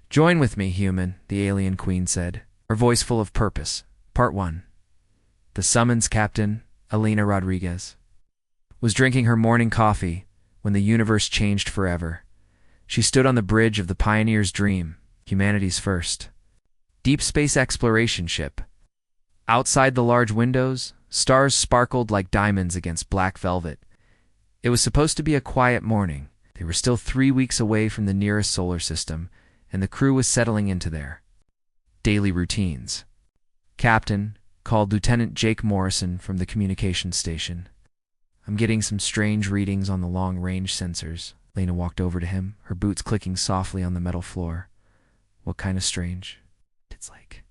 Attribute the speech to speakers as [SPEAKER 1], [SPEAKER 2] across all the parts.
[SPEAKER 1] Join with me, human, the alien queen said, her voice full of purpose. Part 1. The summons Captain Alina Rodriguez was drinking her morning coffee when the universe changed forever. She stood on the bridge of the Pioneer's Dream, humanity's first deep space exploration ship. Outside the large windows, stars sparkled like diamonds against black velvet. It was supposed to be a quiet morning. They were still 3 weeks away from the nearest solar system, and the crew was settling into their daily routines. Captain called Lieutenant Jake Morrison from the communications station. I'm getting some strange readings on the long-range sensors. Lena walked over to him, her boots clicking softly on the metal floor. What kind of strange? It's like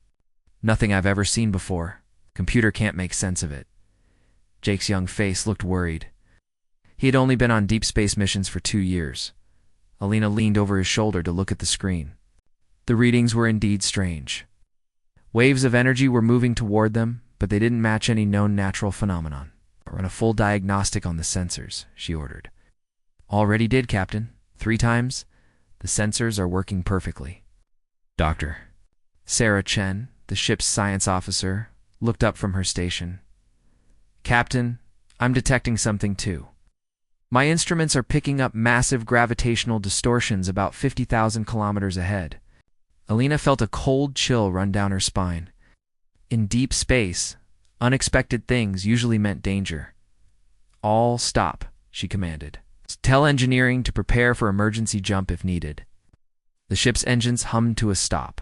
[SPEAKER 1] nothing I've ever seen before. Computer can't make sense of it. Jake's young face looked worried. He had only been on deep space missions for 2 years. Alina leaned over his shoulder to look at the screen. The readings were indeed strange. Waves of energy were moving toward them, but they didn't match any known natural phenomenon. Run a full diagnostic on the sensors, she ordered. Already did, Captain. 3 times. The sensors are working perfectly. Doctor. Sarah Chen, the ship's science officer, looked up from her station. Captain, I'm detecting something too. My instruments are picking up massive gravitational distortions about 50,000 kilometers ahead. Alina felt a cold chill run down her spine. In deep space, unexpected things usually meant danger. All stop, she commanded. Tell engineering to prepare for emergency jump if needed. The ship's engines hummed to a stop.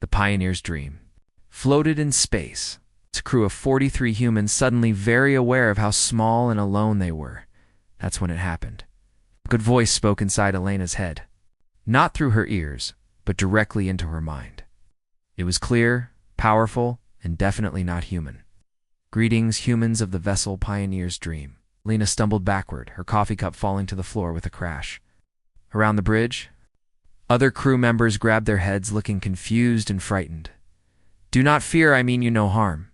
[SPEAKER 1] The Pioneer's Dream floated in space. Its crew of 43 humans suddenly very aware of how small and alone they were. That's when it happened. A good voice spoke inside Elena's head. Not through her ears, but directly into her mind. It was clear, powerful, and definitely not human. Greetings, humans of the vessel Pioneer's Dream. Lena stumbled backward, her coffee cup falling to the floor with a crash. Around the bridge, other crew members grabbed their heads, looking confused and frightened. Do not fear, I mean you no harm.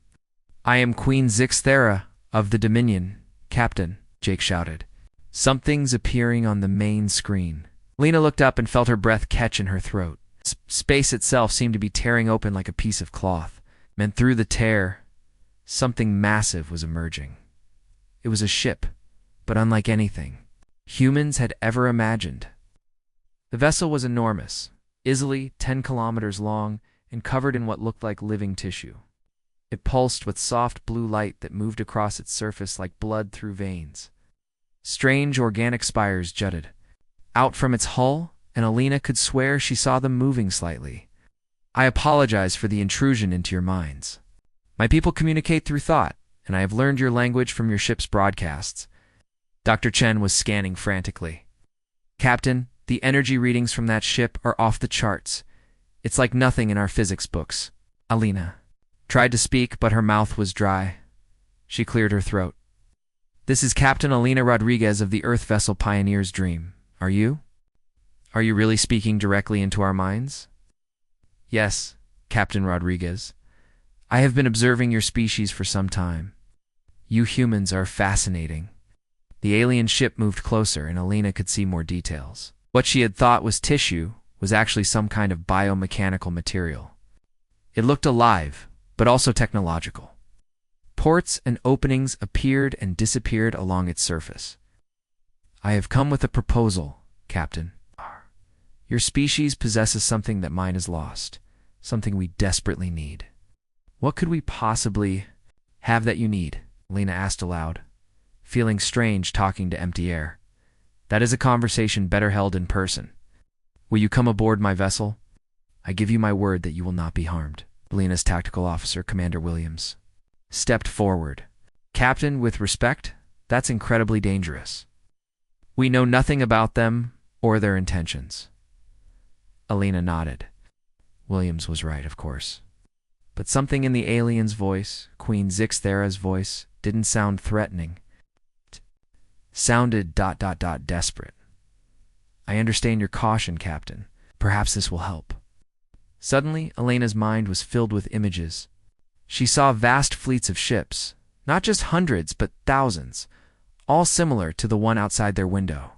[SPEAKER 1] I am Queen Zixthera of the Dominion, Captain, Jake shouted. Something's appearing on the main screen. Lena looked up and felt her breath catch in her throat. Space itself seemed to be tearing open like a piece of cloth. And through the tear, something massive was emerging. It was a ship, but unlike anything humans had ever imagined. The vessel was enormous, easily 10 kilometers long and covered in what looked like living tissue. It pulsed with soft blue light that moved across its surface like blood through veins. Strange organic spires jutted out from its hull, and Alina could swear she saw them moving slightly. I apologize for the intrusion into your minds. My people communicate through thought, and I have learned your language from your ship's broadcasts. Dr. Chen was scanning frantically. Captain, the energy readings from that ship are off the charts. It's like nothing in our physics books. Alina tried to speak, but her mouth was dry. She cleared her throat. This is Captain Alina Rodriguez of the Earth vessel Pioneer's Dream. Are you? Are you really speaking directly into our minds? Yes, Captain Rodriguez. I have been observing your species for some time. You humans are fascinating. The alien ship moved closer, and Alina could see more details. What she had thought was tissue was actually some kind of biomechanical material. It looked alive, but also technological. Ports and openings appeared and disappeared along its surface. I have come with a proposal, Captain. Your species possesses something that mine has lost, something we desperately need. What could we possibly have that you need? Lena asked aloud, feeling strange talking to empty air. That is a conversation better held in person. Will you come aboard my vessel? I give you my word that you will not be harmed. Lena's tactical officer, Commander Williams, stepped forward. Captain, with respect, that's incredibly dangerous. We know nothing about them or their intentions. Alina nodded. Williams was right, of course. But something in the alien's voice, Queen Zixthera's voice, didn't sound threatening. It sounded ... desperate. I understand your caution, Captain. Perhaps this will help. Suddenly, Elena's mind was filled with images. She saw vast fleets of ships, not just hundreds, but thousands, all similar to the one outside their window.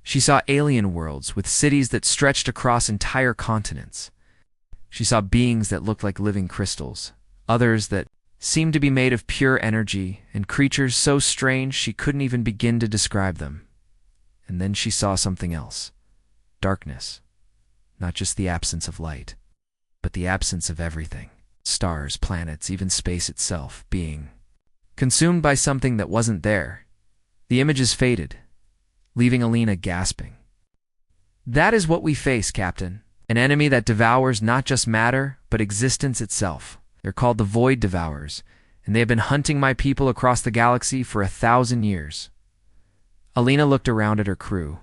[SPEAKER 1] She saw alien worlds with cities that stretched across entire continents. She saw beings that looked like living crystals, others that seemed to be made of pure energy, and creatures so strange she couldn't even begin to describe them. And then she saw something else. Darkness. Not just the absence of light, but the absence of everything. Stars, planets, even space itself, being consumed by something that wasn't there. The images faded, leaving Alina gasping. That is what we face, Captain. An enemy that devours not just matter, but existence itself. They're called the Void Devourers, and they have been hunting my people across the galaxy for 1,000 years. Alina looked around at her crew.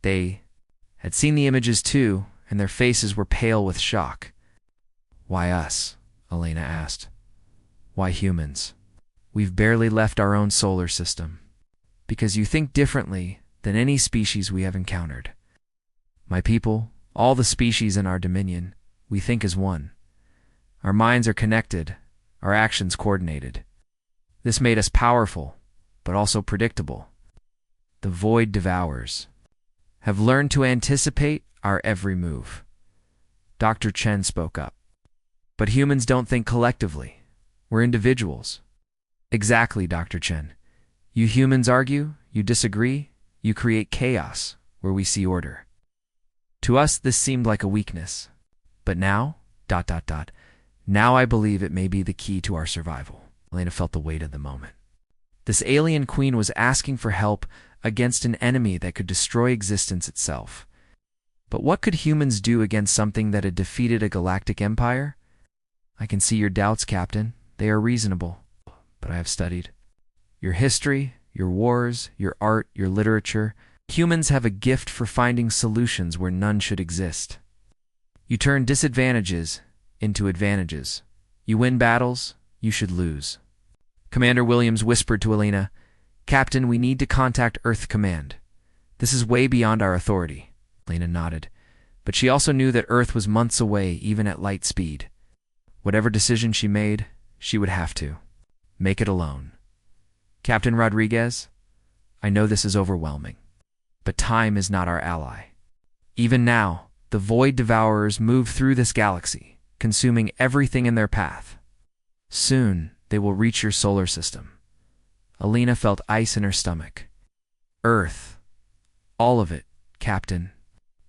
[SPEAKER 1] They had seen the images too, and their faces were pale with shock. Why us? Alina asked. Why humans? We've barely left our own solar system. Because you think differently than any species we have encountered. My people, all the species in our dominion, we think as one. Our minds are connected, our actions coordinated. This made us powerful, but also predictable. The Void Devourers have learned to anticipate our every move. Dr. Chen spoke up. But humans don't think collectively. We're individuals. Exactly, Dr. Chen. You humans argue, you disagree, you create chaos where we see order. To us, this seemed like a weakness. But now, now I believe it may be the key to our survival. Alina felt the weight of the moment. This alien queen was asking for help against an enemy that could destroy existence itself. But what could humans do against something that had defeated a galactic empire? I can see your doubts, Captain. They are reasonable. But I have studied your history, your wars, your art, your literature. Humans have a gift for finding solutions where none should exist. You turn disadvantages into advantages. You win battles, you should lose. Commander Williams whispered to Alina, Captain, we need to contact Earth Command. This is way beyond our authority. Alina nodded, but she also knew that Earth was months away, even at light speed. Whatever decision she made, she would have to make it alone. Captain Rodriguez, I know this is overwhelming, but time is not our ally. Even now, the Void Devourers move through this galaxy, consuming everything in their path. Soon, they will reach your solar system. Alina felt ice in her stomach. Earth. All of it, Captain.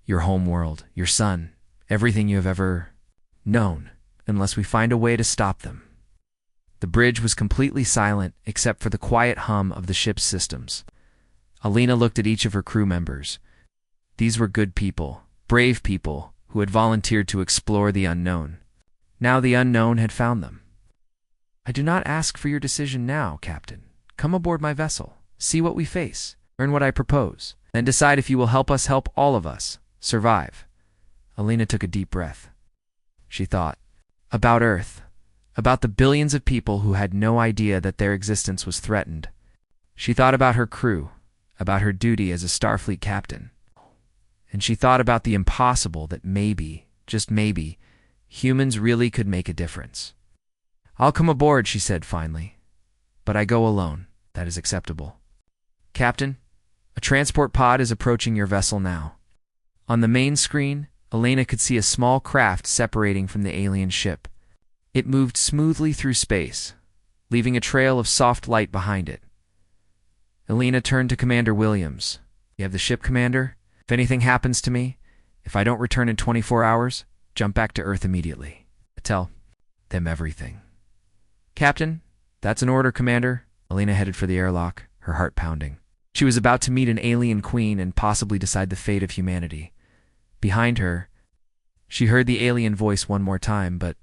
[SPEAKER 1] Your home world, your sun, everything you have ever known, unless we find a way to stop them. The bridge was completely silent except for the quiet hum of the ship's systems. Alina looked at each of her crew members. These were good people, brave people, who had volunteered to explore the unknown. Now the unknown had found them. I do not ask for your decision now, Captain. Come aboard my vessel, see what we face, learn what I propose, then decide if you will help us help all of us survive. Alina took a deep breath. She thought about Earth, about the billions of people who had no idea that their existence was threatened. She thought about her crew, about her duty as a Starfleet captain. And she thought about the impossible that maybe, just maybe, humans really could make a difference. I'll come aboard, she said finally. But I go alone. That is acceptable. Captain, a transport pod is approaching your vessel now. On the main screen, Alina could see a small craft separating from the alien ship. It moved smoothly through space, leaving a trail of soft light behind it. Alina turned to Commander Williams. You have the ship, Commander? If anything happens to me, if I don't return in 24 hours, jump back to Earth immediately. Tell them everything. Captain, that's an order, Commander. Alina headed for the airlock, her heart pounding. She was about to meet an alien queen and possibly decide the fate of humanity. Behind her, she heard the alien voice one more time, but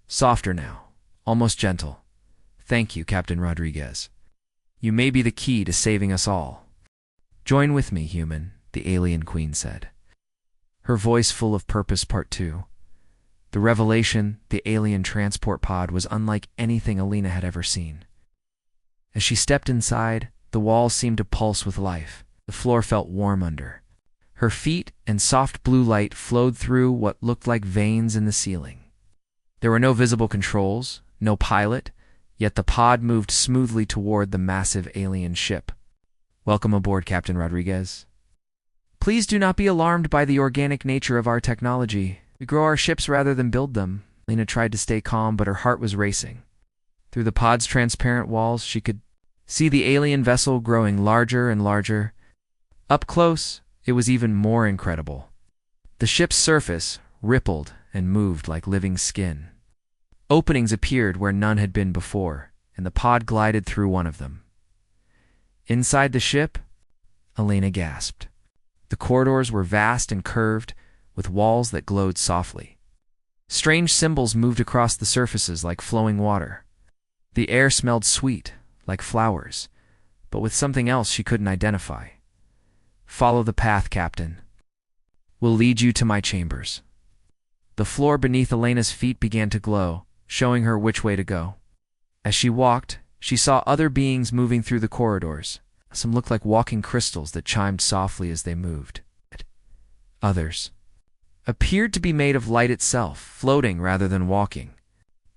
[SPEAKER 1] softer now, almost gentle. Thank you, Captain Rodriguez. You may be the key to saving us all. Join with me, human, the alien queen said. Her voice full of purpose. Part 2. The revelation, the alien transport pod, was unlike anything Alina had ever seen. As she stepped inside, the walls seemed to pulse with life. The floor felt warm under her feet, and soft blue light flowed through what looked like veins in the ceiling. There were no visible controls, no pilot, yet the pod moved smoothly toward the massive alien ship. Welcome aboard, Captain Rodriguez. Please do not be alarmed by the organic nature of our technology. We grow our ships rather than build them. Lena tried to stay calm, but her heart was racing. Through the pod's transparent walls, she could see the alien vessel growing larger and larger. Up close, it was even more incredible. The ship's surface rippled and moved like living skin. Openings appeared where none had been before, and the pod glided through one of them. Inside the ship, Elena gasped. The corridors were vast and curved, with walls that glowed softly. Strange symbols moved across the surfaces like flowing water. The air smelled sweet, like flowers, but with something else she couldn't identify. Follow the path, Captain. We'll lead you to my chambers. The floor beneath Elena's feet began to glow, showing her which way to go. As she walked, she saw other beings moving through the corridors. Some looked like walking crystals that chimed softly as they moved. Others appeared to be made of light itself, floating rather than walking.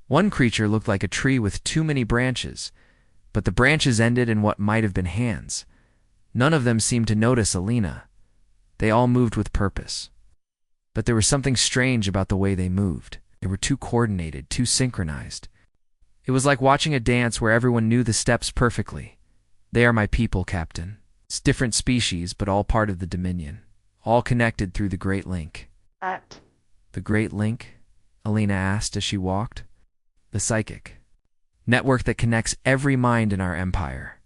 [SPEAKER 1] One creature looked like a tree with too many branches, but the branches ended in what might have been hands. None of them seemed to notice Elena. They all moved with purpose. But there was something strange about the way they moved. They were too coordinated, too synchronized. It was like watching a dance where everyone knew the steps perfectly. They are my people, Captain. It's different species, but all part of the Dominion. All connected through the Great Link. The Great Link? Elena asked as she walked. The psychic network that connects every mind in our empire.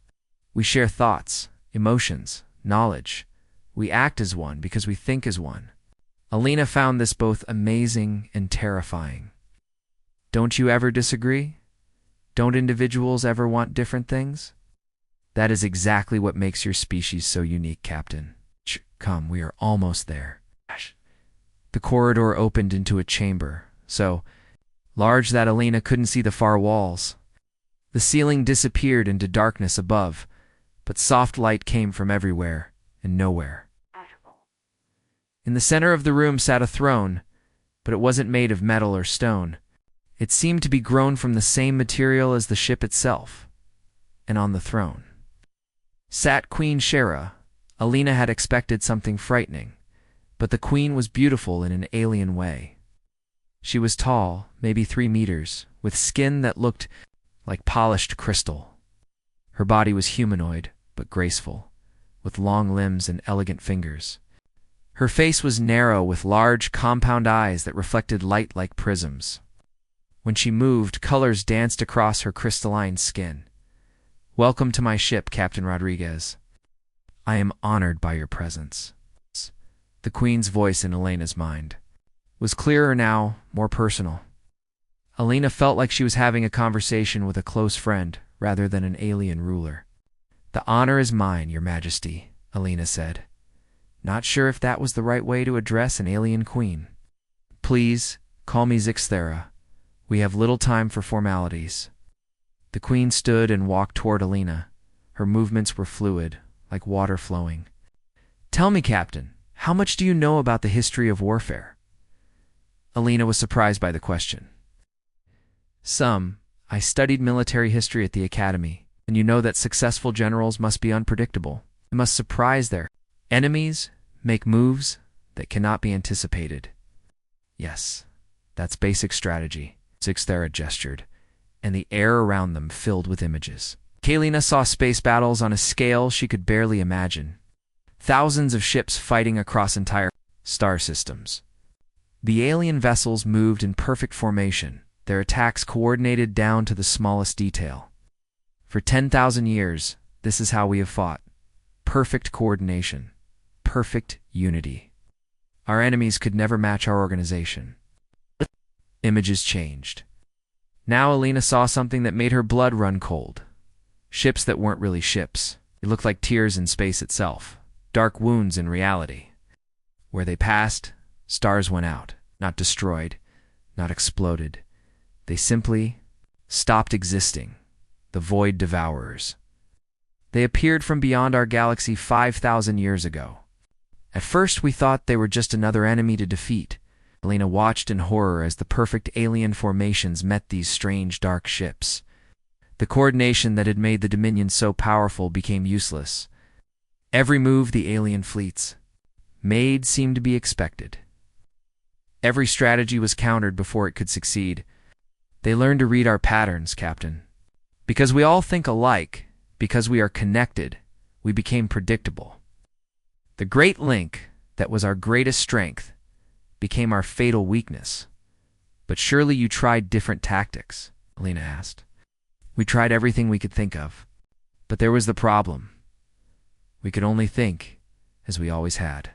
[SPEAKER 1] We share thoughts, emotions, knowledge. We act as one because we think as one. Elena found this both amazing and terrifying. Don't you ever disagree? Don't individuals ever want different things? That is exactly what makes your species so unique, Captain. Come, we are almost there. The corridor opened into a chamber, so large that Elena couldn't see the far walls. The ceiling disappeared into darkness above, but soft light came from everywhere and nowhere. In the center of the room sat a throne, but it wasn't made of metal or stone. It seemed to be grown from the same material as the ship itself. And on the throne sat Queen Shara. Elena had expected something frightening, but the queen was beautiful in an alien way. She was tall, maybe 3 meters, with skin that looked like polished crystal. Her body was humanoid, but graceful, with long limbs and elegant fingers. Her face was narrow with large, compound eyes that reflected light like prisms. When she moved, colors danced across her crystalline skin. Welcome to my ship, Captain Rodriguez. I am honored by your presence. The Queen's voice in Elena's mind was clearer now, more personal. Elena felt like she was having a conversation with a close friend rather than an alien ruler. The honor is mine, Your Majesty, Elena said. Not sure if that was the right way to address an alien queen. Please, call me Zixthera. We have little time for formalities. The queen stood and walked toward Elena. Her movements were fluid, like water flowing. Tell me, Captain, how much do you know about the history of warfare? Elena was surprised by the question. Some. I studied military history at the academy, and you know that successful generals must be unpredictable. They must surprise their enemies, make moves that cannot be anticipated. Yes, that's basic strategy. Zixthera gestured, and the air around them filled with images. Kalina saw space battles on a scale she could barely imagine. Thousands of ships fighting across entire star systems. The alien vessels moved in perfect formation, their attacks coordinated down to the smallest detail. For 10,000 years, this is how we have fought. Perfect coordination. Perfect unity. Our enemies could never match our organization. Images changed. Now Elena saw something that made her blood run cold. Ships that weren't really ships. They looked like tears in space itself. Dark wounds in reality. Where they passed, stars went out. Not destroyed, not exploded. They simply stopped existing. The void devourers. They appeared from beyond our galaxy 5,000 years ago. At first we thought they were just another enemy to defeat. Elena watched in horror as the perfect alien formations met these strange dark ships. The coordination that had made the Dominion so powerful became useless. Every move the alien fleets made seemed to be expected. Every strategy was countered before it could succeed. They learned to read our patterns, Captain. Because we all think alike, because we are connected, we became predictable. The great link that was our greatest strength became our fatal weakness. But surely you tried different tactics, Alina asked. We tried everything we could think of. But there was the problem. We could only think as we always had.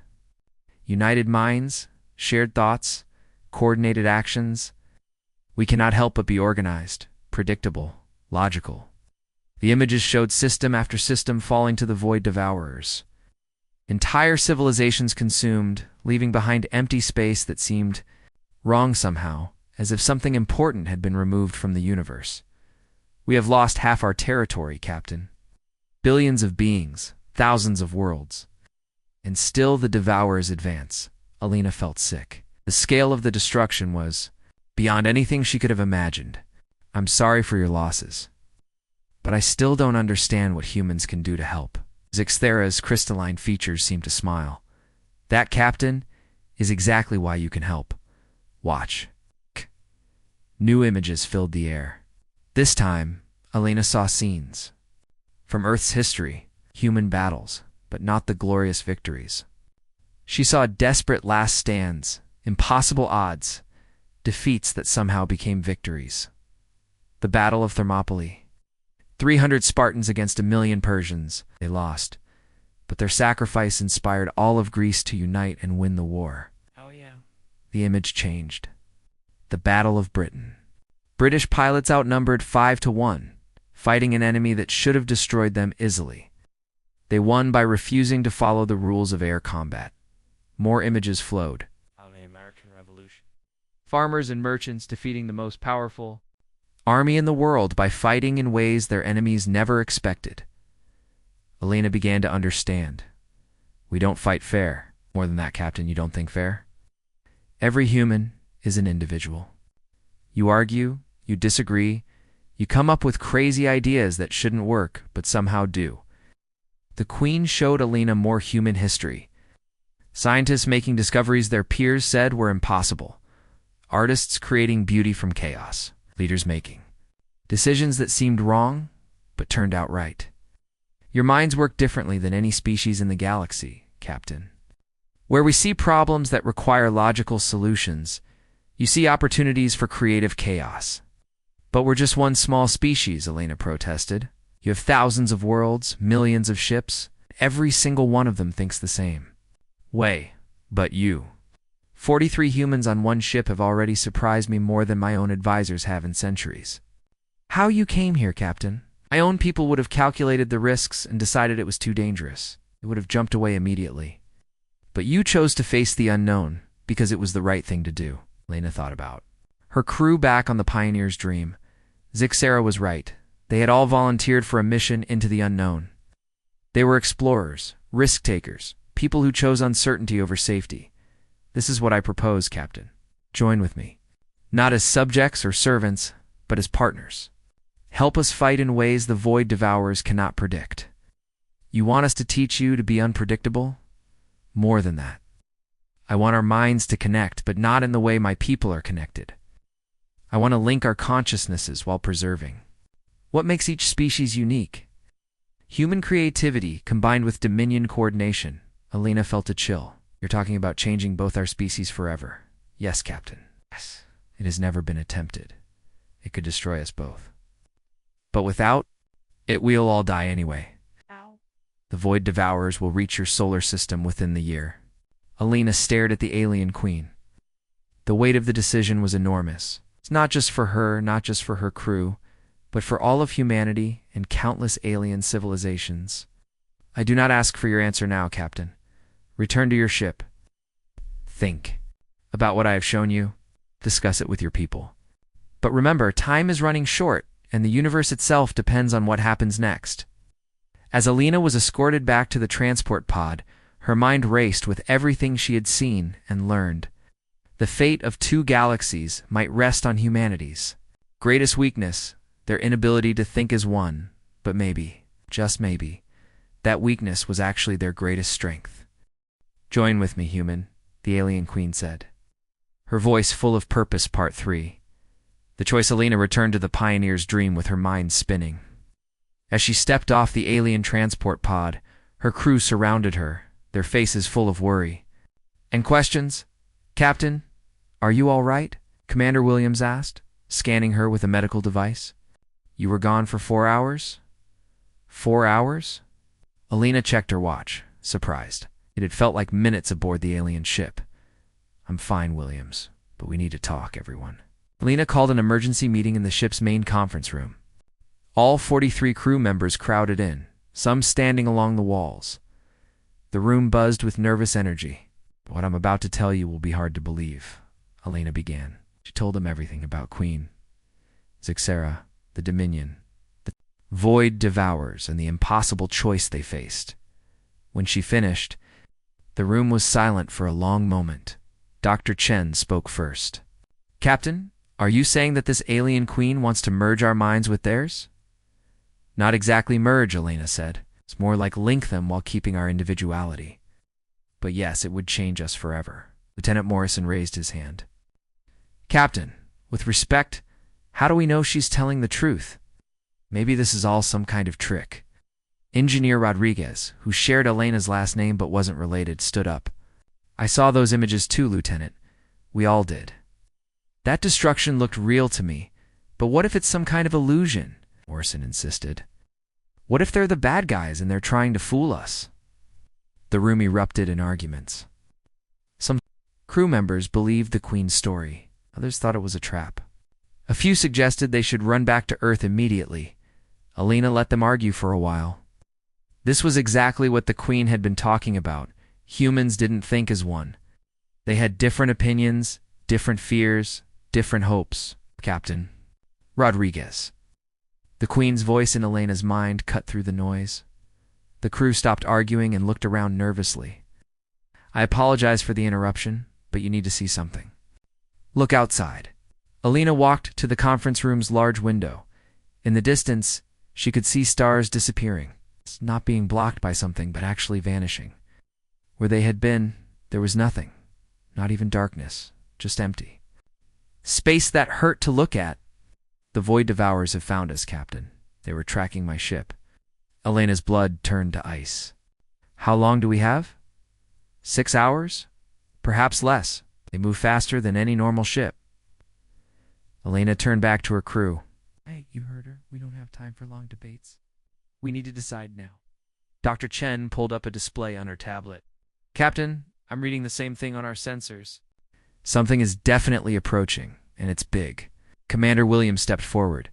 [SPEAKER 1] United minds, shared thoughts, coordinated actions. We cannot help but be organized, predictable, logical. The images showed system after system falling to the void devourers. Entire civilizations consumed, leaving behind empty space that seemed wrong somehow, as if something important had been removed from the universe. We have lost half our territory, Captain. Billions of beings, thousands of worlds. And still the devourers advance. Alina felt sick. The scale of the destruction was beyond anything she could have imagined. I'm sorry for your losses. But I still don't understand what humans can do to help. Zixthera's crystalline features seemed to smile. That, Captain, is exactly why you can help. Watch. New images filled the air. This time, Alina saw scenes from Earth's history, human battles, but not the glorious victories. She saw desperate last stands, impossible odds, defeats that somehow became victories. The Battle of Thermopylae. 300 Spartans against 1,000,000 Persians. They lost, but their sacrifice inspired all of Greece to unite and win the war.
[SPEAKER 2] Oh yeah.
[SPEAKER 1] The image changed. The Battle of Britain. British pilots outnumbered 5-1, fighting an enemy that should have destroyed them easily. They won by refusing to follow the rules of air combat. More images flowed.
[SPEAKER 2] The American Revolution.
[SPEAKER 1] Farmers and merchants defeating the most powerful army in the world by fighting in ways their enemies never expected. Alina began to understand. We don't fight fair. More than that, Captain, you don't think fair? Every human is an individual. You argue, you disagree, you come up with crazy ideas that shouldn't work, but somehow do. The Queen showed Alina more human history. Scientists making discoveries their peers said were impossible. Artists creating beauty from chaos. Leaders making decisions that seemed wrong, but turned out right. Your minds work differently than any species in the galaxy, Captain. Where we see problems that require logical solutions, you see opportunities for creative chaos. But we're just one small species, Alina protested. You have thousands of worlds, millions of ships. Every single one of them thinks the same way. But you. 43 humans on one ship have already surprised me more than my own advisors have in centuries. How you came here, Captain? My own people would have calculated the risks and decided it was too dangerous. They would have jumped away immediately. But you chose to face the unknown because it was the right thing to do, Lena thought about. Her crew back on the Pioneer's Dream. Zixera was right. They had all volunteered for a mission into the unknown. They were explorers, risk-takers, people who chose uncertainty over safety. This is what I propose, Captain. Join with me. Not as subjects or servants, but as partners. Help us fight in ways the void devourers cannot predict. You want us to teach you to be unpredictable? More than that. I want our minds to connect, but not in the way my people are connected. I want to link our consciousnesses while preserving. What makes each species unique? Human creativity combined with Dominion coordination. Alina felt a chill. You're talking about changing both our species forever. Yes, Captain. Yes. It has never been attempted. It could destroy us both. But without it, we'll all die anyway.
[SPEAKER 2] Ow.
[SPEAKER 1] The void devourers will reach your solar system within the year. Alina stared at the alien queen. The weight of the decision was enormous. It's not just for her, not just for her crew, but for all of humanity and countless alien civilizations. I do not ask for your answer now, Captain. Return to your ship. Think about what I have shown you. Discuss it with your people. But remember, time is running short, and the universe itself depends on what happens next. As Alina was escorted back to the transport pod, her mind raced with everything she had seen and learned. The fate of 2 galaxies might rest on humanity's greatest weakness, their inability to think as one, but maybe, just maybe, that weakness was actually their greatest strength. Join with me, human, the alien queen said. Her voice full of purpose, part 3. The choice Alina returned to the pioneer's dream with her mind spinning. As she stepped off the alien transport pod, her crew surrounded her, their faces full of worry. And questions? Captain, are you all right? Commander Williams asked, scanning her with a medical device. You were gone for 4 hours? 4 hours? Alina checked her watch, surprised. It had felt like minutes aboard the alien ship. I'm fine, Williams, but we need to talk, everyone. Alina called an emergency meeting in the ship's main conference room. All 43 crew members crowded in, some standing along the walls. The room buzzed with nervous energy. What I'm about to tell you will be hard to believe, Alina began. She told them everything about Queen Zixera, the Dominion, the Void Devourers, and the impossible choice they faced. When she finished, the room was silent for a long moment. Dr. Chen spoke first. Captain, are you saying that this alien queen wants to merge our minds with theirs? Not exactly merge, Alina said. It's more like link them while keeping our individuality. But yes, it would change us forever. Lieutenant Morrison raised his hand. Captain, with respect, how do we know she's telling the truth? Maybe this is all some kind of trick. Engineer Rodriguez, who shared Elena's last name but wasn't related, stood up. I saw those images too, Lieutenant. We all did. That destruction looked real to me, but what if it's some kind of illusion? Morrison insisted. What if they're the bad guys and they're trying to fool us? The room erupted in arguments. Some crew members believed the Queen's story. Others thought it was a trap. A few suggested they should run back to Earth immediately. Alina let them argue for a while. This was exactly what the Queen had been talking about. Humans didn't think as one. They had different opinions, different fears, different hopes, Captain. Rodriguez. The Queen's voice in Elena's mind cut through the noise. The crew stopped arguing and looked around nervously. I apologize for the interruption, but you need to see something. Look outside. Alina walked to the conference room's large window. In the distance, she could see stars disappearing, not being blocked by something, but actually vanishing. Where they had been, there was nothing, not even darkness, just empty. Space that hurt to look at. The Void Devourers have found us, Captain. They were tracking my ship. Elena's blood turned to ice. How long do we have? 6 hours? Perhaps less. They move faster than any normal ship. Elena turned back to her crew. Hey, you heard her. We don't have time for long debates. We need to decide now. Dr. Chen pulled up a display on her tablet. Captain, I'm reading the same thing on our sensors. Something is definitely approaching, and it's big. Commander Williams stepped forward.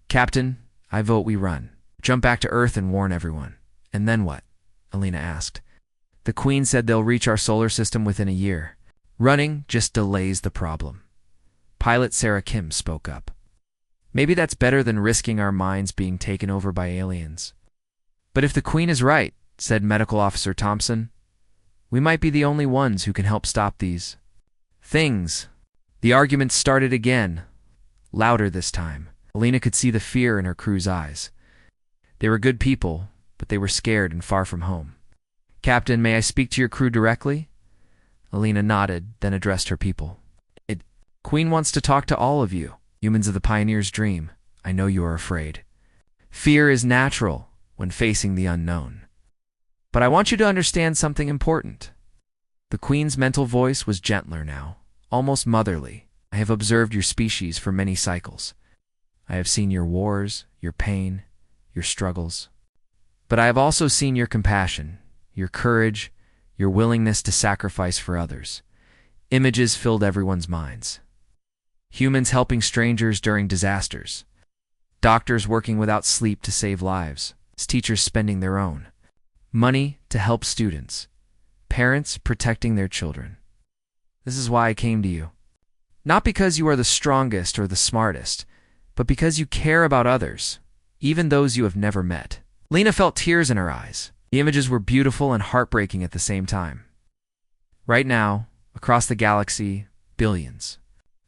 [SPEAKER 1] Captain, I vote we run. Jump back to Earth and warn everyone. And then what? Alina asked. The Queen said they'll reach our solar system within a year. Running just delays the problem. Pilot Sarah Kim spoke up. Maybe that's better than risking our minds being taken over by aliens. But if the Queen is right, said Medical Officer Thompson, we might be the only ones who can help stop these things. The argument started again, louder this time. Alina could see the fear in her crew's eyes. They were good people, but they were scared and far from home. Captain, may I speak to your crew directly? Alina nodded, then addressed her people. Queen wants to talk to all of you, humans of the Pioneer's dream. I know you are afraid. Fear is natural when facing the unknown. But I want you to understand something important. The Queen's mental voice was gentler now, almost motherly. I have observed your species for many cycles. I have seen your wars, your pain, your struggles. But I have also seen your compassion, your courage, your willingness to sacrifice for others. Images filled everyone's minds. Humans helping strangers during disasters. Doctors working without sleep to save lives. Teachers spending their own. Money to help students. Parents protecting their children. This is why I came to you. Not because you are the strongest or the smartest, but because you care about others, even those you have never met. Lena felt tears in her eyes. The images were beautiful and heartbreaking at the same time. Right now, across the galaxy, billions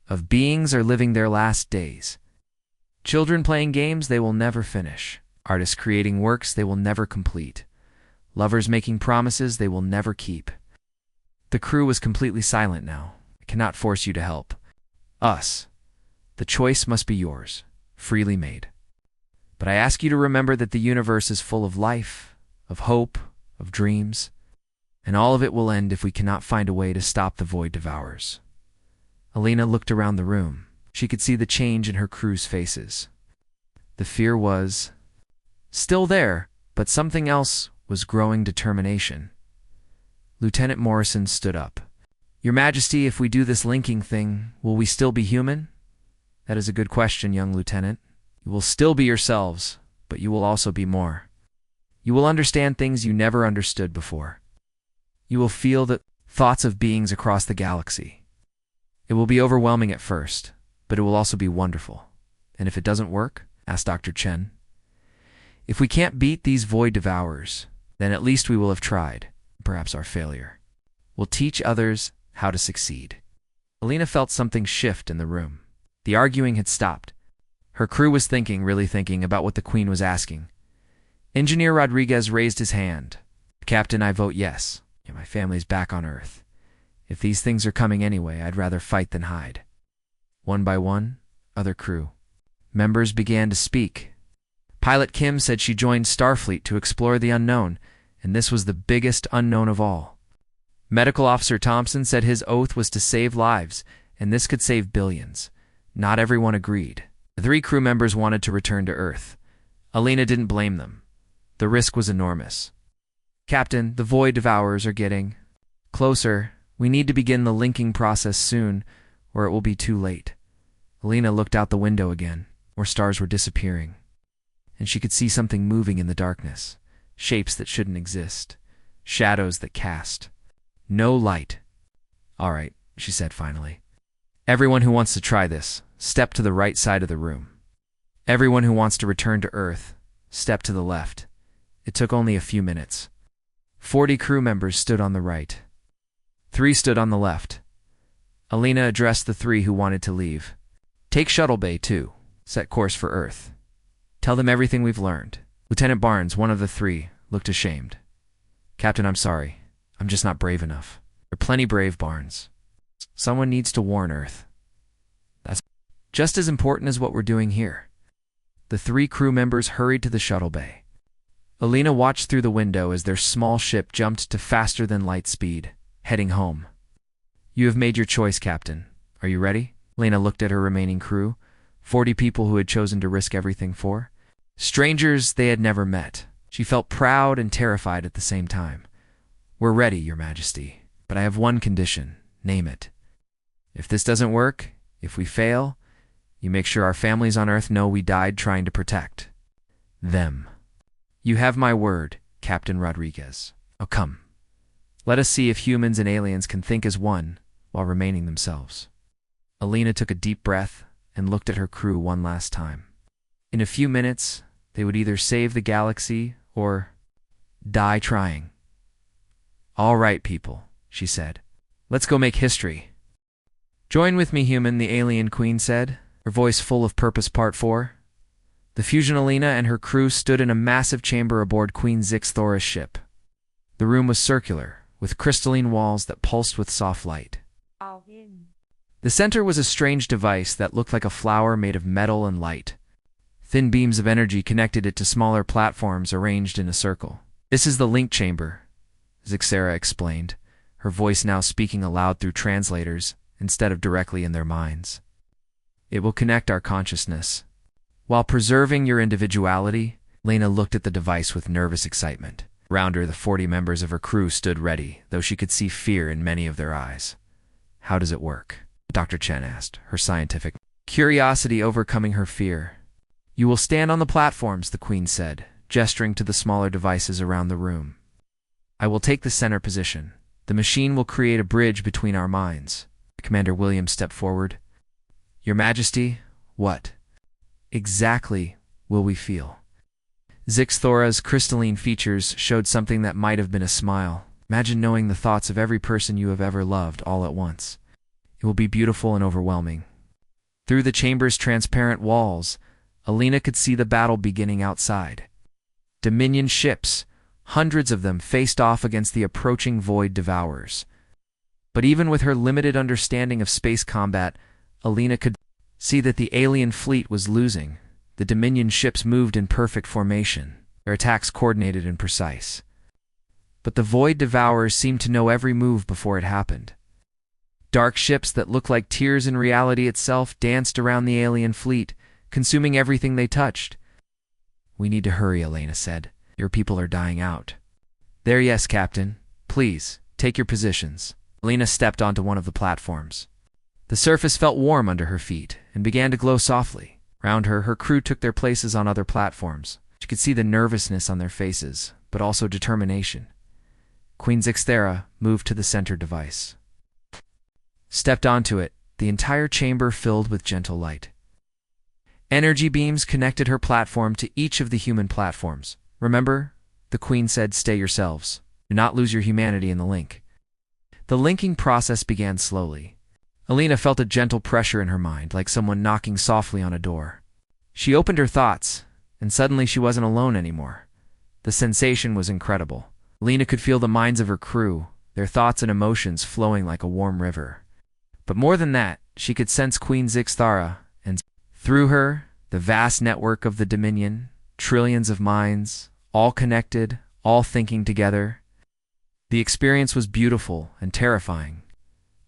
[SPEAKER 1] of beings are living their last days. Children playing games they will never finish. Artists creating works they will never complete. Lovers making promises they will never keep. The crew was completely silent now. I cannot force you to help us. The choice must be yours, freely made. But I ask you to remember that the universe is full of life, of hope, of dreams, and all of it will end if we cannot find a way to stop the void devourers. Alina looked around the room. She could see the change in her crew's faces. The fear was still there, but something else was growing: determination. Lieutenant Morrison stood up. Your Majesty, if we do this linking thing, will we still be human? That is a good question, young lieutenant. You will still be yourselves, but you will also be more. You will understand things you never understood before. You will feel the thoughts of beings across the galaxy. It will be overwhelming at first, but it will also be wonderful. And if it doesn't work, asked Dr. Chen, if we can't beat these void devourers, then at least we will have tried. Perhaps our failure will teach others how to succeed. Alina felt something shift in the room. The arguing had stopped. Her crew was thinking, really thinking, about what the Queen was asking. Engineer Rodriguez raised his hand. Captain, I vote yes. My family's back on Earth. If these things are coming anyway, I'd rather fight than hide. One by one, other crew members began to speak. Pilot Kim said she joined Starfleet to explore the unknown, and this was the biggest unknown of all. Medical Officer Thompson said his oath was to save lives, and this could save billions. Not everyone agreed. The 3 crew members wanted to return to Earth. Alina didn't blame them. The risk was enormous. Captain, the void devourers are getting closer. We need to begin the linking process soon, or it will be too late. Alina looked out the window again. More stars were disappearing, and she could see something moving in the darkness. Shapes that shouldn't exist. Shadows that cast no light. All right, she said finally. Everyone who wants to try this, step to the right side of the room. Everyone who wants to return to Earth, step to the left. It took only a few minutes. 40 crew members stood on the right. 3 stood on the left. Alina addressed the 3 who wanted to leave. Take Shuttle Bay 2. Set course for Earth. Tell them everything we've learned. Lieutenant Barnes, one of the 3, looked ashamed. Captain, I'm sorry. I'm just not brave enough. You're plenty brave, Barnes. Someone needs to warn Earth. That's just as important as what we're doing here. The 3 crew members hurried to the shuttle bay. Alina watched through the window as their small ship jumped to faster-than-light speed, heading home. You have made your choice, Captain. Are you ready? Alina looked at her remaining crew, 40 people who had chosen to risk everything for. Strangers they had never met. She felt proud and terrified at the same time. We're ready, Your Majesty, but I have one condition. Name it. If this doesn't work, if we fail, you make sure our families on Earth know we died trying to protect them. You have my word, Captain Rodriguez. Oh, come. Let us see if humans and aliens can think as one while remaining themselves. Alina took a deep breath and looked at her crew one last time. In a few minutes, they would either save the galaxy or die trying. All right, people, she said. Let's go make history. Join with me, human, the alien queen said, her voice full of purpose. Part 4. The Fusion Alina and her crew stood in a massive chamber aboard Queen Zix Thora's ship. The room was circular, with crystalline walls that pulsed with soft light. The center was a strange device that looked like a flower made of metal and light. Thin beams of energy connected it to smaller platforms arranged in a circle. This is the link chamber, Zixera explained, her voice now speaking aloud through translators instead of directly in their minds. It will connect our consciousness. While preserving your individuality, Lena looked at the device with nervous excitement. Around her, the 40 members of her crew stood ready, though she could see fear in many of their eyes. How does it work? Dr. Chen asked, her scientific curiosity overcoming her fear. You will stand on the platforms, the Queen said, gesturing to the smaller devices around the room. I will take the center position. The machine will create a bridge between our minds. Commander Williams stepped forward. Your Majesty, what exactly will we feel? Zix Thora's crystalline features showed something that might have been a smile. Imagine knowing the thoughts of every person you have ever loved all at once. It will be beautiful and overwhelming. Through the chamber's transparent walls, Alina could see the battle beginning outside. Dominion ships, hundreds of them, faced off against the approaching void devourers. But even with her limited understanding of space combat, Alina could see that the alien fleet was losing. The Dominion ships moved in perfect formation, their attacks coordinated and precise. But the Void Devourers seemed to know every move before it happened. Dark ships that looked like tears in reality itself danced around the alien fleet, consuming everything they touched. "We need to hurry," Elena said. "Your people are dying out." "There, yes, Captain. Please, take your positions." Alina stepped onto one of the platforms. The surface felt warm under her feet and began to glow softly. Round her, her crew took their places on other platforms. She could see the nervousness on their faces, but also determination. Queen Zixthera moved to the center device. Stepped onto it, the entire chamber filled with gentle light. Energy beams connected her platform to each of the human platforms. "Remember," the Queen said, "stay yourselves. Do not lose your humanity in the link." The linking process began slowly. Alina felt a gentle pressure in her mind, like someone knocking softly on a door. She opened her thoughts, and suddenly she wasn't alone anymore. The sensation was incredible. Alina could feel the minds of her crew, their thoughts and emotions flowing like a warm river. But more than that, she could sense Queen Zixthara, and through her, the vast network of the Dominion, trillions of minds, all connected, all thinking together. The experience was beautiful and terrifying.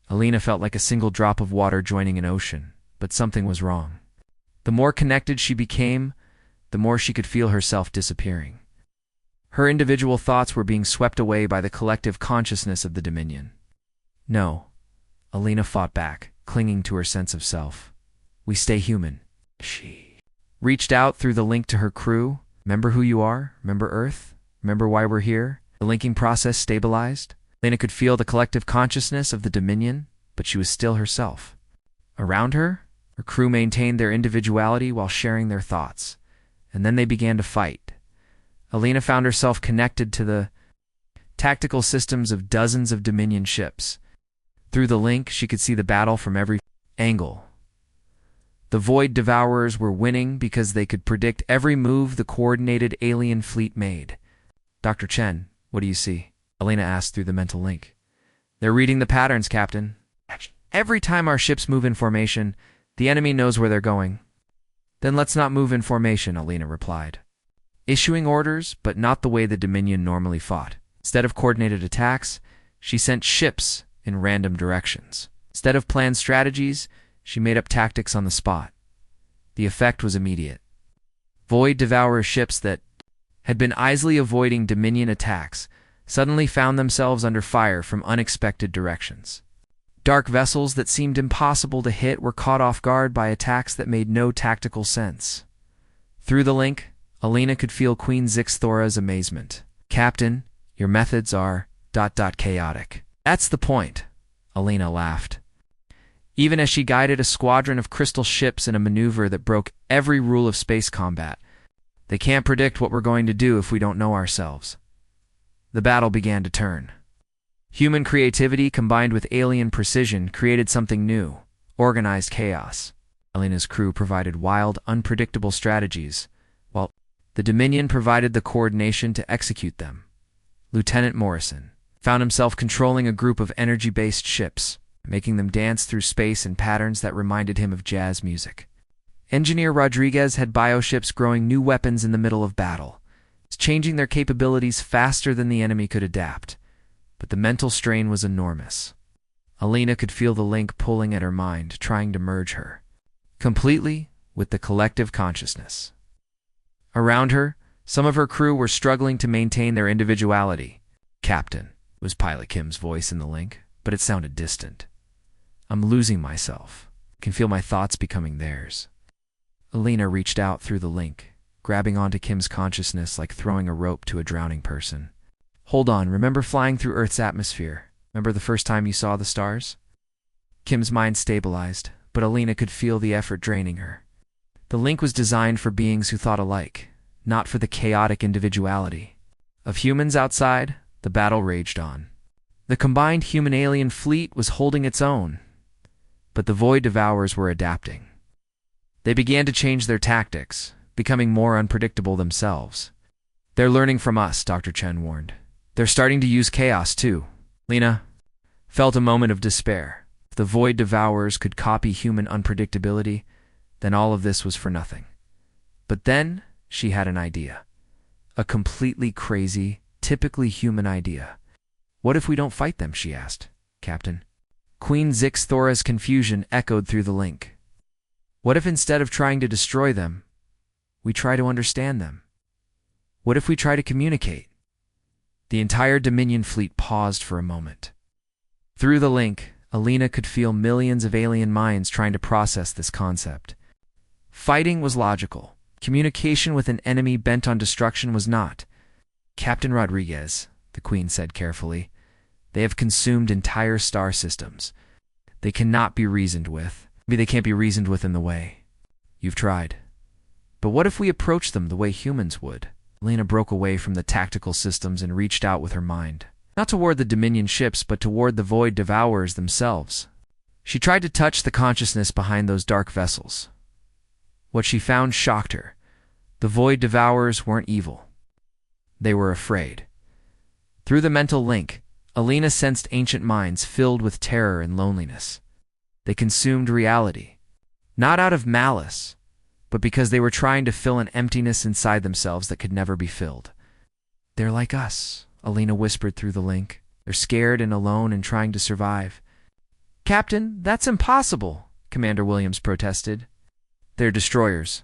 [SPEAKER 1] Alina felt like a single drop of water joining an ocean, but something was wrong. The more connected she became, the more she could feel herself disappearing. Her individual thoughts were being swept away by the collective consciousness of the Dominion. "No," Alina fought back, clinging to her sense of self. "We stay human." She reached out through the link to her crew. "Remember who you are? Remember Earth? Remember why we're here?" The linking process stabilized. Alina could feel the collective consciousness of the Dominion, but she was still herself. Around her, her crew maintained their individuality while sharing their thoughts. And then they began to fight. Alina found herself connected to the tactical systems of dozens of Dominion ships. Through the link, she could see the battle from every angle. The Void Devourers were winning because they could predict every move the coordinated alien fleet made. "Dr. Chen, what do you see?" Alina asked through the mental link. "They're reading the patterns, Captain. Every time our ships move in formation, the enemy knows where they're going." "Then let's not move in formation," Alina replied. Issuing orders, but not the way the Dominion normally fought. Instead of coordinated attacks, she sent ships in random directions. Instead of planned strategies, she made up tactics on the spot. The effect was immediate. Void Devourer ships that had been easily avoiding Dominion attacks suddenly found themselves under fire from unexpected directions. Dark vessels that seemed impossible to hit were caught off guard by attacks that made no tactical sense. Through the link, Alina could feel Queen Zixthara's amazement. "Captain, your methods are ... chaotic." "That's the point," Alina laughed. Even as she guided a squadron of crystal ships in a maneuver that broke every rule of space combat. "They can't predict what we're going to do if we don't know ourselves." The battle began to turn. Human creativity combined with alien precision created something new, organized chaos. Alina's crew provided wild, unpredictable strategies, while the Dominion provided the coordination to execute them. Lieutenant Morrison found himself controlling a group of energy-based ships, making them dance through space in patterns that reminded him of jazz music. Engineer Rodriguez had bioships growing new weapons in the middle of battle, changing their capabilities faster than the enemy could adapt. But the mental strain was enormous. Alina could feel the link pulling at her mind, trying to merge her completely with the collective consciousness. Around her, some of her crew were struggling to maintain their individuality. "Captain," was Pilot Kim's voice in the link, but it sounded distant. "I'm losing myself. I can feel my thoughts becoming theirs." Alina reached out through the link, grabbing onto Kim's consciousness like throwing a rope to a drowning person. "Hold on, remember flying through Earth's atmosphere? Remember the first time you saw the stars?" Kim's mind stabilized, but Alina could feel the effort draining her. The link was designed for beings who thought alike, not for the chaotic individuality of humans outside. The battle raged on. The combined human-alien fleet was holding its own, but the Void Devourers were adapting. They began to change their tactics, becoming more unpredictable themselves. "They're learning from us," Dr. Chen warned. "They're starting to use chaos, too." "Lena, felt a moment of despair. If the void devourers could copy human unpredictability, then all of this was for nothing. But then she had an idea. A completely crazy, typically human idea. What if we don't fight them, she asked. Captain. Queen Zixthora's confusion echoed through the link. What if instead of trying to destroy them, we try to understand them? What if we try to communicate? The entire Dominion fleet paused for a moment. Through the link, Alina could feel millions of alien minds trying to process this concept. Fighting was logical. Communication with an enemy bent on destruction was not. Captain Rodriguez, the Queen said carefully, they have consumed entire star systems. They cannot be reasoned with. Maybe they can't be reasoned with in the way. You've tried. But what if we approach them the way humans would? Alina broke away from the tactical systems and reached out with her mind. Not toward the Dominion ships, but toward the void devourers themselves. She tried to touch the consciousness behind those dark vessels. What she found shocked her. The void devourers weren't evil. They were afraid. Through the mental link, Alina sensed ancient minds filled with terror and loneliness. They consumed reality, not out of malice, but because they were trying to fill an emptiness inside themselves that could never be filled. They're like us, Alina whispered through the link. They're scared and alone and trying to survive. Captain, that's impossible, Commander Williams protested. They're destroyers.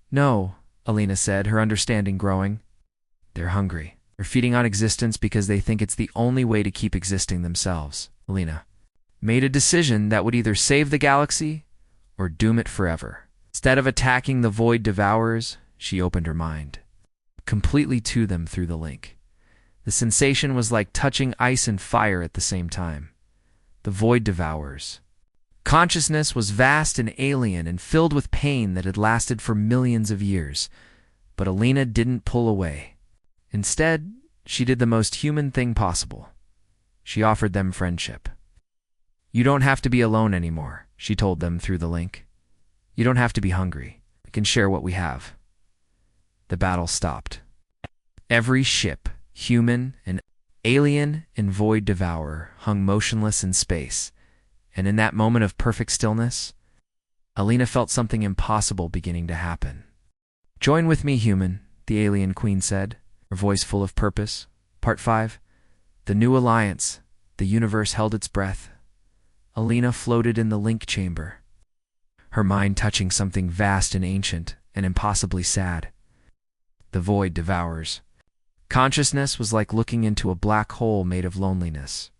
[SPEAKER 1] No, Alina said, her understanding growing. They're hungry. They're feeding on existence because they think it's the only way to keep existing themselves. Alina made a decision that would either save the galaxy or doom it forever. Instead of attacking the void devourers, she opened her mind completely to them through the link. The sensation was like touching ice and fire at the same time. The void devourers. Consciousness was vast and alien and filled with pain that had lasted for millions of years. But Alina didn't pull away. Instead, she did the most human thing possible. She offered them friendship. You don't have to be alone anymore, she told them through the link. You don't have to be hungry. We can share what we have. The battle stopped. Every ship, human and alien and void devourer, hung motionless in space. And in that moment of perfect stillness, Alina felt something impossible beginning to happen. Join with me, human, the alien queen said, her voice full of purpose. Part 5. The New Alliance. The universe held its breath. Alina floated in the link chamber, her mind touching something vast and ancient and impossibly sad. The void devours. Consciousness was like looking into a black hole made of loneliness.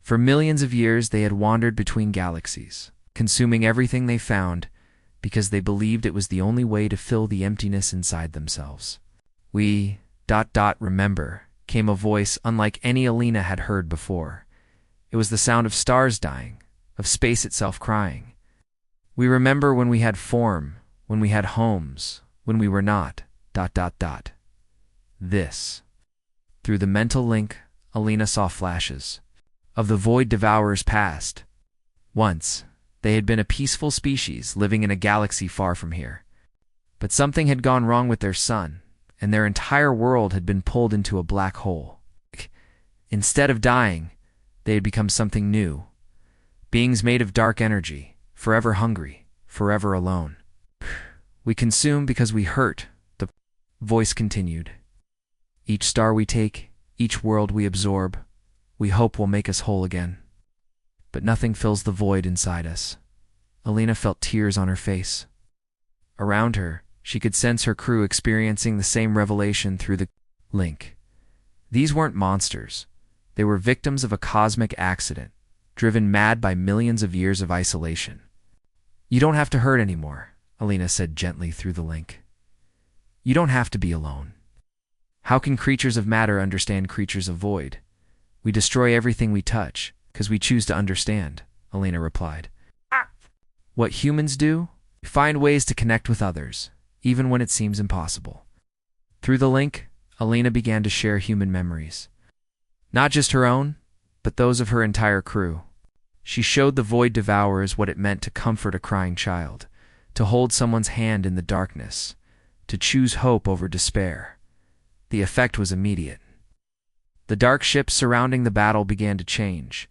[SPEAKER 1] For millions of years they had wandered between galaxies, consuming everything they found because they believed it was the only way to fill the emptiness inside themselves. Remember, came a voice unlike any Alina had heard before. It was the sound of stars dying, of space itself crying. We remember when we had form, when we had homes, when we were not, This. Through the mental link, Alina saw flashes of the void devourers past. Once, they had been a peaceful species living in a galaxy far from here. But something had gone wrong with their sun, and their entire world had been pulled into a black hole. Instead of dying, they had become something new. Beings made of dark energy, forever hungry, forever alone. We consume because we hurt, the voice continued. Each star we take, each world we absorb, we hope will make us whole again. But nothing fills the void inside us. Alina felt tears on her face. Around her, she could sense her crew experiencing the same revelation through the link. These weren't monsters. They were victims of a cosmic accident, driven mad by millions of years of isolation. You don't have to hurt anymore, Alina said gently through the link. You don't have to be alone. How can creatures of matter understand creatures of void? We destroy everything we touch, because we choose to understand, Alina replied. What humans do? We find ways to connect with others, even when it seems impossible. Through the link, Alina began to share human memories. Not just her own, but those of her entire crew. She showed the void devourers what it meant to comfort a crying child, to hold someone's hand in the darkness, to choose hope over despair. The effect was immediate. The dark ships surrounding the battle began to change.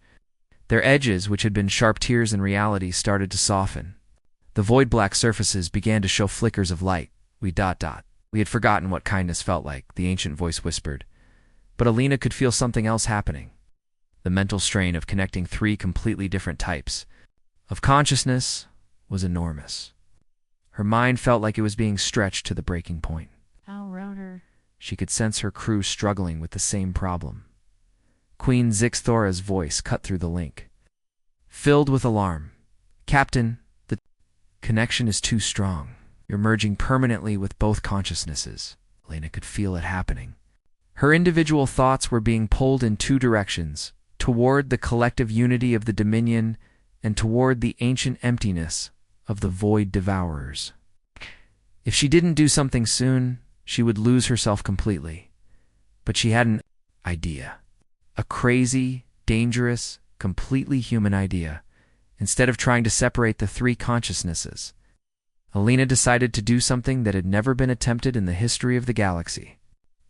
[SPEAKER 1] Their edges, which had been sharp tears in reality, started to soften. The void-black surfaces began to show flickers of light. We had forgotten what kindness felt like, the ancient voice whispered. But Alina could feel something else happening. The mental strain of connecting three completely different types of consciousness was enormous. Her mind felt like it was being stretched to the breaking point.
[SPEAKER 3] I'll route her.
[SPEAKER 1] She could sense her crew struggling with the same problem. Queen Zixthora's voice cut through the link. Filled with alarm. Captain, the connection is too strong. You're merging permanently with both consciousnesses. Alina could feel it happening. Her individual thoughts were being pulled in two directions, toward the collective unity of the Dominion and toward the ancient emptiness of the Void Devourers. If she didn't do something soon, she would lose herself completely. But she had an idea. A crazy, dangerous, completely human idea. Instead of trying to separate the three consciousnesses, Alina decided to do something that had never been attempted in the history of the galaxy.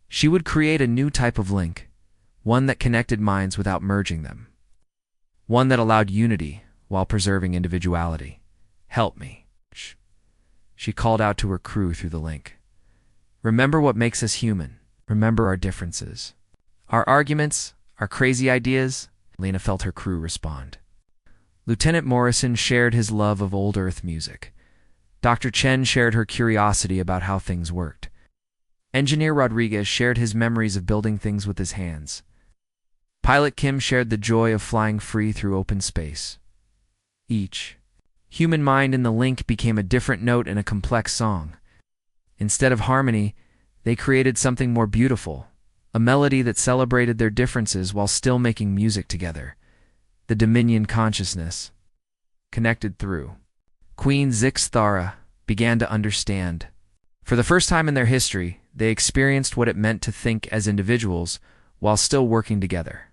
[SPEAKER 1] She would create a new type of link, one that connected minds without merging them. One that allowed unity while preserving individuality. Help me. She called out to her crew through the link. Remember what makes us human. Remember our differences. Our arguments, our crazy ideas. Alina felt her crew respond. Lieutenant Morrison shared his love of old Earth music. Dr. Chen shared her curiosity about how things worked. Engineer Rodriguez shared his memories of building things with his hands. Pilot Kim shared the joy of flying free through open space. Each human mind in the link became a different note in a complex song. Instead of harmony, they created something more beautiful, a melody that celebrated their differences while still making music together. The Dominion consciousness, connected through Queen Zixthara, began to understand. For the first time in their history, they experienced what it meant to think as individuals while still working together.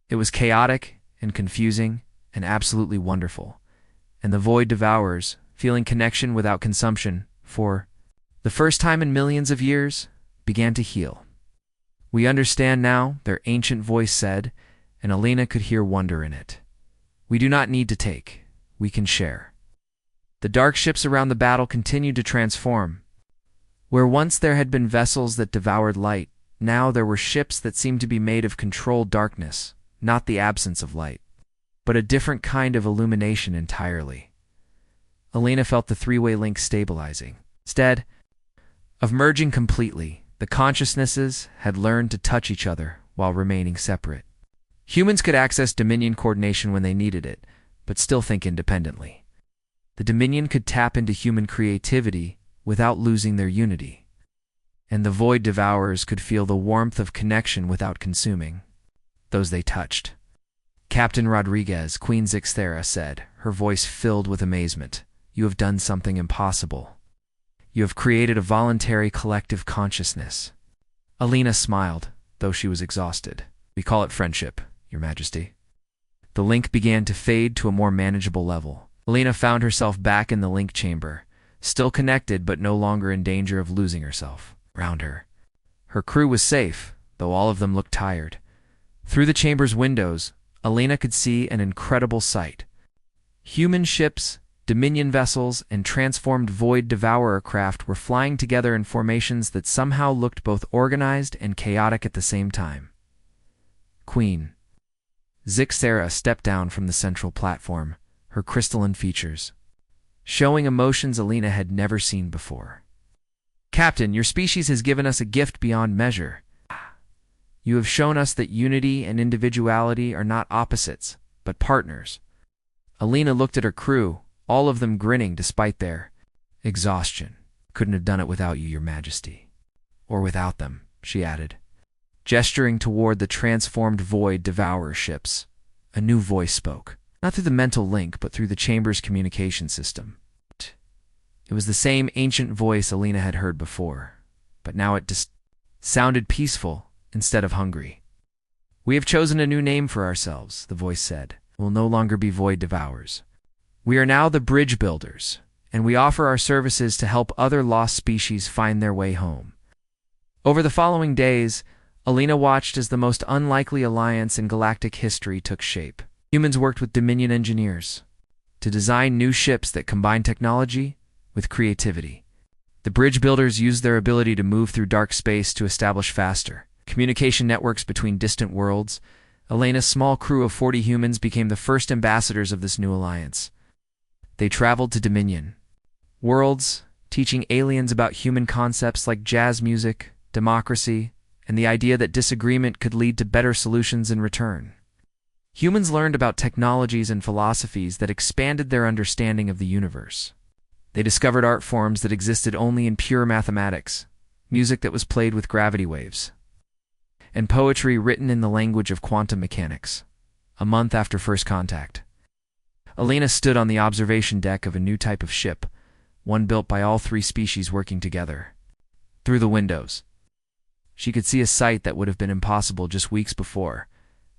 [SPEAKER 1] It was chaotic and confusing and absolutely wonderful. And the Void Devourers, feeling connection without consumption, for the first time in millions of years, began to heal. We understand now, their ancient voice said, and Alina could hear wonder in it. We do not need to take, we can share. The dark ships around the battle continued to transform. Where once there had been vessels that devoured light, now there were ships that seemed to be made of controlled darkness, not the absence of light, but a different kind of illumination entirely. Alina felt the three-way link stabilizing. Instead of merging completely, the consciousnesses had learned to touch each other while remaining separate. Humans could access Dominion coordination when they needed it, but still think independently. The Dominion could tap into human creativity without losing their unity. And the Void Devourers could feel the warmth of connection without consuming those they touched. Captain Rodriguez, Queen Zixthara said, her voice filled with amazement. You have done something impossible. You have created a voluntary collective consciousness. Alina smiled, though she was exhausted. We call it friendship, Your Majesty. The link began to fade to a more manageable level. Alina found herself back in the link chamber, still connected but no longer in danger of losing herself. Around her, her crew was safe, though all of them looked tired. Through the chamber's windows, Alina could see an incredible sight. Human ships, Dominion vessels, and transformed Void Devourer craft were flying together in formations that somehow looked both organized and chaotic at the same time. Queen Zixthara stepped down from the central platform, her crystalline features showing emotions Alina had never seen before. Captain, your species has given us a gift beyond measure. You have shown us that unity and individuality are not opposites, but partners. Alina looked at her crew, all of them grinning despite their exhaustion. Couldn't have done it without you, Your Majesty. Or without them, she added, gesturing toward the transformed Void Devourer ships. A new voice spoke, not through the mental link, but through the chamber's communication system. It was the same ancient voice Alina had heard before, but now it just sounded peaceful instead of hungry. We have chosen a new name for ourselves, the voice said. We'll no longer be Void Devourers. We are now the Bridge Builders, and we offer our services to help other lost species find their way home. Over the following days, Alina watched as the most unlikely alliance in galactic history took shape. Humans worked with Dominion engineers to design new ships that combine technology with creativity. The bridge builders used their ability to move through dark space to establish faster communication networks between distant worlds. Alina's small crew of 40 humans became the first ambassadors of this new alliance. They traveled to Dominion worlds, teaching aliens about human concepts like jazz music, democracy, and the idea that disagreement could lead to better solutions in return. Humans learned about technologies and philosophies that expanded their understanding of the universe. They discovered art forms that existed only in pure mathematics, music that was played with gravity waves, and poetry written in the language of quantum mechanics. A month after first contact, Alina stood on the observation deck of a new type of ship, one built by all three species working together. Through the windows, she could see a sight that would have been impossible just weeks before: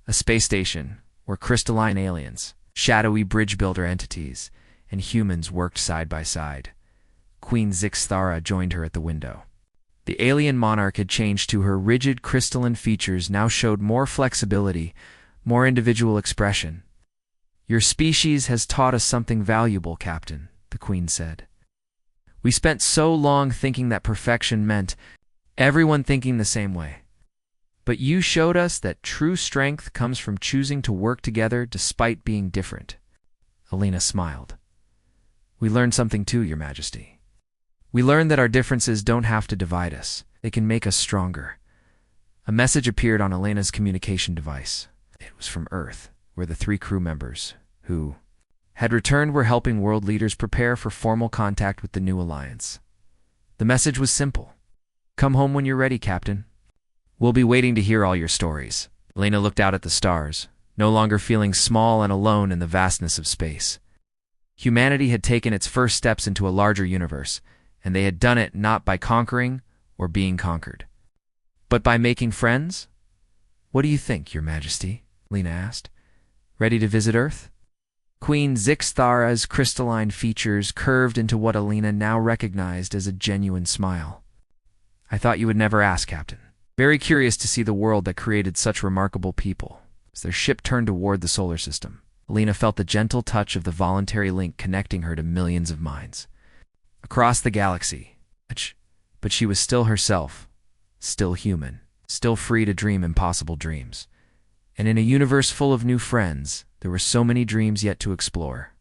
[SPEAKER 1] a space station where crystalline aliens, shadowy bridge builder entities, and humans worked side by side. Queen Zixthara joined her at the window. The alien monarch had changed too. Her rigid crystalline features now showed more flexibility, more individual expression. "Your species has taught us something valuable, Captain," the queen said. "We spent so long thinking that perfection meant everyone thinking the same way. But you showed us that true strength comes from choosing to work together despite being different." Alina smiled. "We learned something too, Your Majesty. We learned that our differences don't have to divide us. They can make us stronger." A message appeared on Alina's communication device. It was from Earth, where the three crew members, who had returned, were helping world leaders prepare for formal contact with the new alliance. The message was simple: "Come home when you're ready, Captain. We'll be waiting to hear all your stories." Alina looked out at the stars, no longer feeling small and alone in the vastness of space. Humanity had taken its first steps into a larger universe, and they had done it not by conquering or being conquered, but by making friends. "What do you think, Your Majesty?" Alina asked. "Ready to visit Earth?" Queen Zixthara's crystalline features curved into what Alina now recognized as a genuine smile. "I thought you would never ask, Captain. Very curious to see the world that created such remarkable people." As their ship turned toward the solar system, Alina felt the gentle touch of the voluntary link connecting her to millions of minds across the galaxy. But she was still herself, still human, still free to dream impossible dreams. And in a universe full of new friends, there were so many dreams yet to explore.